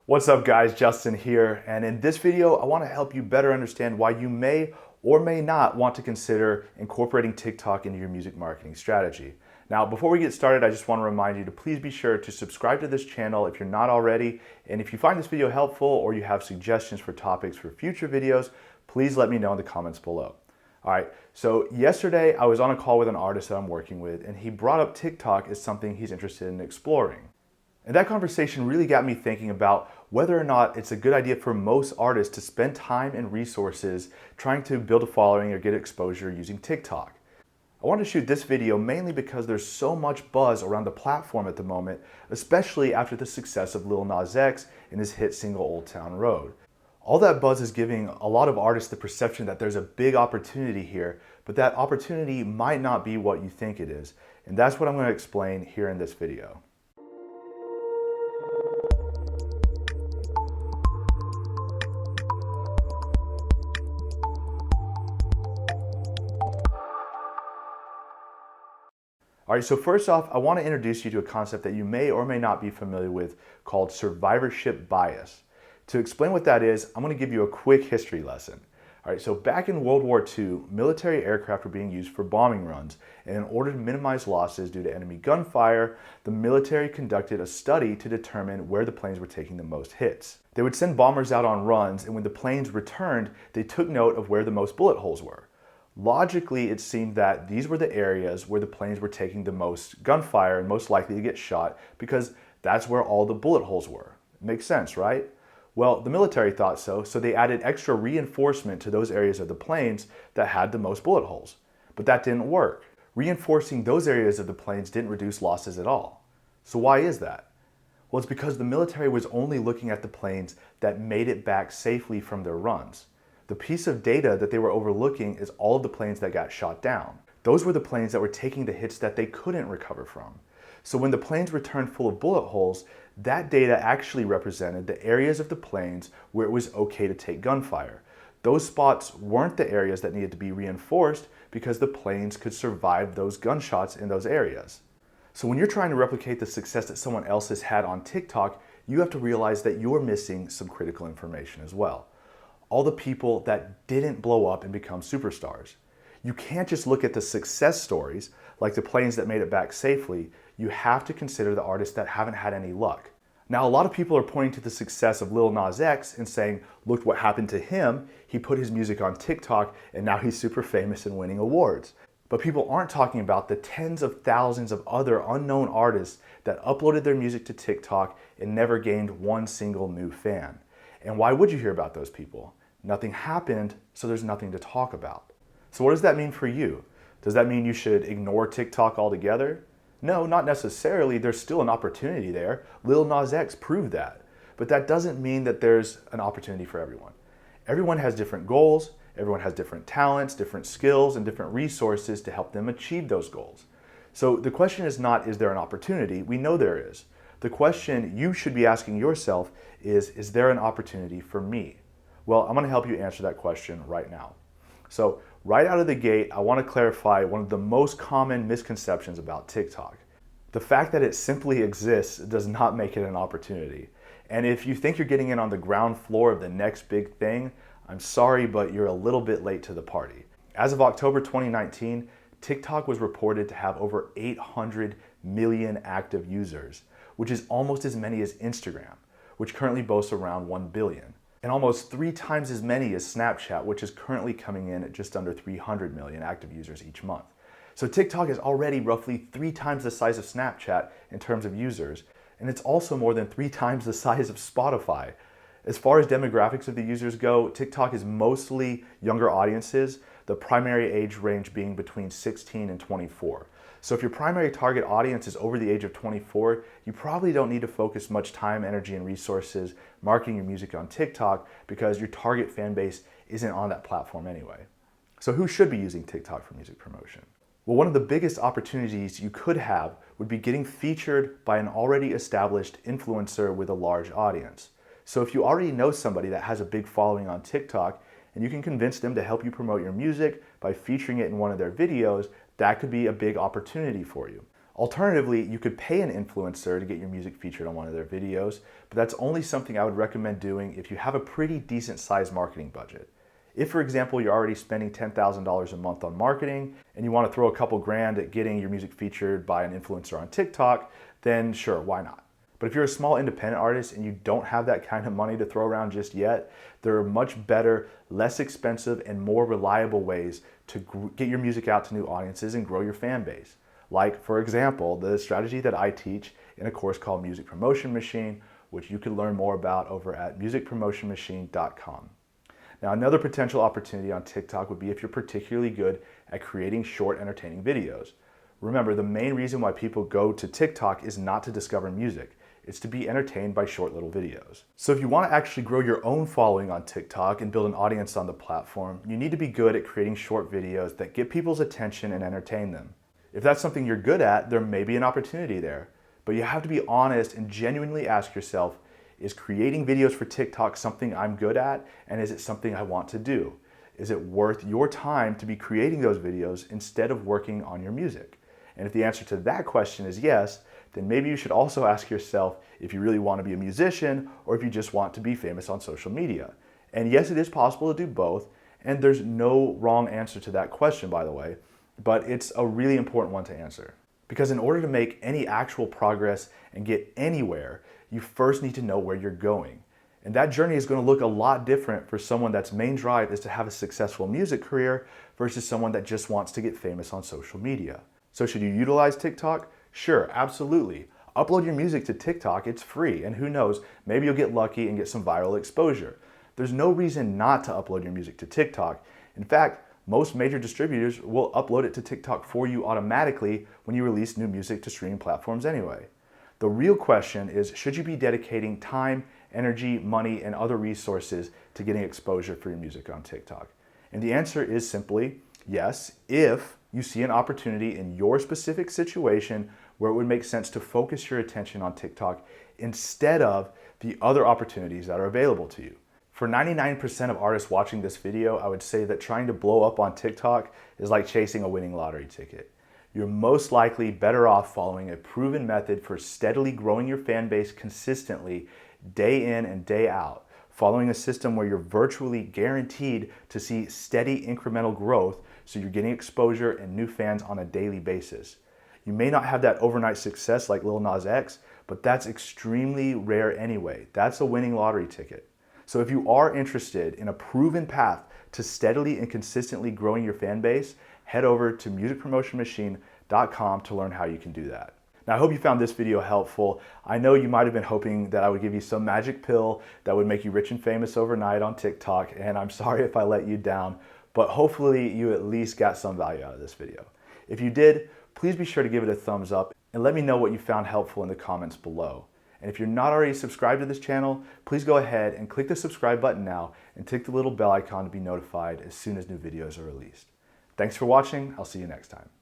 What's up guys, Justin here, and in this video I want to help you better understand why you may or may not want to consider incorporating TikTok into your music marketing strategy. Now before we get started, I just want to remind you to please be sure to subscribe to this channel if you're not already, and if you find this video helpful or you have suggestions for topics for future videos, please let me know in the comments below. Alright, so yesterday I was on a call with an artist that I'm working with, and he brought up TikTok as something he's interested in exploring. And that conversation really got me thinking about whether or not it's a good idea for most artists to spend time and resources trying to build a following or get exposure using TikTok. I wanted to shoot this video mainly because there's so much buzz around the platform at the moment, especially after the success of Lil Nas X and his hit single Old Town Road. All that buzz is giving a lot of artists the perception that there's a big opportunity here, but that opportunity might not be what you think it is. And that's what I'm going to explain here in this video. All right, so first off, I want to introduce you to a concept that you may or may not be familiar with called survivorship bias. To explain what that is, I'm going to give you a quick history lesson. All right, so back in World War II, military aircraft were being used for bombing runs, and in order to minimize losses due to enemy gunfire, the military conducted a study to determine where the planes were taking the most hits. They would send bombers out on runs, and when the planes returned, they took note of where the most bullet holes were. Logically, it seemed that these were the areas where the planes were taking the most gunfire and most likely to get shot because that's where all the bullet holes were. Makes sense, right? Well, the military thought so they added extra reinforcement to those areas of the planes that had the most bullet holes. But that didn't work. Reinforcing those areas of the planes didn't reduce losses at all. So why is that? Well, it's because the military was only looking at the planes that made it back safely from their runs. The piece of data that they were overlooking is all of the planes that got shot down. Those were the planes that were taking the hits that they couldn't recover from. So when the planes returned full of bullet holes, that data actually represented the areas of the planes where it was okay to take gunfire. Those spots weren't the areas that needed to be reinforced because the planes could survive those gunshots in those areas. So when you're trying to replicate the success that someone else has had on TikTok, you have to realize that you're missing some critical information as well. All the people that didn't blow up and become superstars. You can't just look at the success stories, like the planes that made it back safely. You have to consider the artists that haven't had any luck. Now, a lot of people are pointing to the success of Lil Nas X and saying, look what happened to him. He put his music on TikTok and now he's super famous and winning awards. But people aren't talking about the tens of thousands of other unknown artists that uploaded their music to TikTok and never gained one single new fan. And why would you hear about those people? Nothing happened, so there's nothing to talk about. So what does that mean for you? Does that mean you should ignore TikTok altogether? No, not necessarily. There's still an opportunity there. Lil Nas X proved that. But that doesn't mean that there's an opportunity for everyone. Everyone has different goals, everyone has different talents, different skills, and different resources to help them achieve those goals. So the question is not, is there an opportunity? We know there is. The question you should be asking yourself is there an opportunity for me? Well, I'm going to help you answer that question right now. So right out of the gate, I want to clarify one of the most common misconceptions about TikTok. The fact that it simply exists does not make it an opportunity. And if you think you're getting in on the ground floor of the next big thing, I'm sorry, but you're a little bit late to the party. As of October 2019, TikTok was reported to have over 800 million active users, which is almost as many as Instagram, which currently boasts around 1 billion. And almost 3 times as many as Snapchat, which is currently coming in at just under 300 million active users each month. So TikTok is already roughly 3 times the size of Snapchat in terms of users, and it's also more than 3 times the size of Spotify. As far as demographics of the users go, TikTok is mostly younger audiences, the primary age range being between 16 and 24. So if your primary target audience is over the age of 24, you probably don't need to focus much time, energy, and resources marketing your music on TikTok because your target fan base isn't on that platform anyway. So who should be using TikTok for music promotion? Well, one of the biggest opportunities you could have would be getting featured by an already established influencer with a large audience. So if you already know somebody that has a big following on TikTok and you can convince them to help you promote your music by featuring it in one of their videos, that could be a big opportunity for you. Alternatively, you could pay an influencer to get your music featured on one of their videos, but that's only something I would recommend doing if you have a pretty decent sized marketing budget. If, for example, you're already spending $10,000 a month on marketing and you want to throw a couple grand at getting your music featured by an influencer on TikTok, then sure, why not? But if you're a small independent artist and you don't have that kind of money to throw around just yet, there are much better, less expensive, and more reliable ways to get your music out to new audiences and grow your fan base. Like, for example, the strategy that I teach in a course called Music Promotion Machine, which you can learn more about over at musicpromotionmachine.com. Now, another potential opportunity on TikTok would be if you're particularly good at creating short, entertaining videos. Remember, the main reason why people go to TikTok is not to discover music. It's to be entertained by short little videos. So if you want to actually grow your own following on TikTok and build an audience on the platform, you need to be good at creating short videos that get people's attention and entertain them. If that's something you're good at, there may be an opportunity there. But you have to be honest and genuinely ask yourself, is creating videos for TikTok something I'm good at, and is it something I want to do? Is it worth your time to be creating those videos instead of working on your music? And if the answer to that question is yes, then maybe you should also ask yourself if you really want to be a musician or if you just want to be famous on social media. And yes, it is possible to do both, and there's no wrong answer to that question, by the way, but it's a really important one to answer. Because in order to make any actual progress and get anywhere, you first need to know where you're going. And that journey is going to look a lot different for someone that's main drive is to have a successful music career versus someone that just wants to get famous on social media. So should you utilize TikTok? Sure, absolutely. Upload your music to TikTok, it's free, and who knows, maybe you'll get lucky and get some viral exposure. There's no reason not to upload your music to TikTok. In fact, most major distributors will upload it to TikTok for you automatically when you release new music to streaming platforms anyway. The real question is, should you be dedicating time, energy, money, and other resources to getting exposure for your music on TikTok? And the answer is simply yes, if you see an opportunity in your specific situation where it would make sense to focus your attention on TikTok instead of the other opportunities that are available to you. For 99% of artists watching this video, I would say that trying to blow up on TikTok is like chasing a winning lottery ticket. You're most likely better off following a proven method for steadily growing your fan base consistently, day in and day out, following a system where you're virtually guaranteed to see steady incremental growth so you're getting exposure and new fans on a daily basis. You may not have that overnight success like Lil Nas X, but that's extremely rare anyway. That's a winning lottery ticket. So if you are interested in a proven path to steadily and consistently growing your fan base, head over to musicpromotionmachine.com to learn how you can do that. Now, I hope you found this video helpful. I know you might have been hoping that I would give you some magic pill that would make you rich and famous overnight on TikTok, and I'm sorry if I let you down, but hopefully you at least got some value out of this video. If you did, please be sure to give it a thumbs up and let me know what you found helpful in the comments below. And if you're not already subscribed to this channel, please go ahead and click the subscribe button now and tick the little bell icon to be notified as soon as new videos are released. Thanks for watching. I'll see you next time.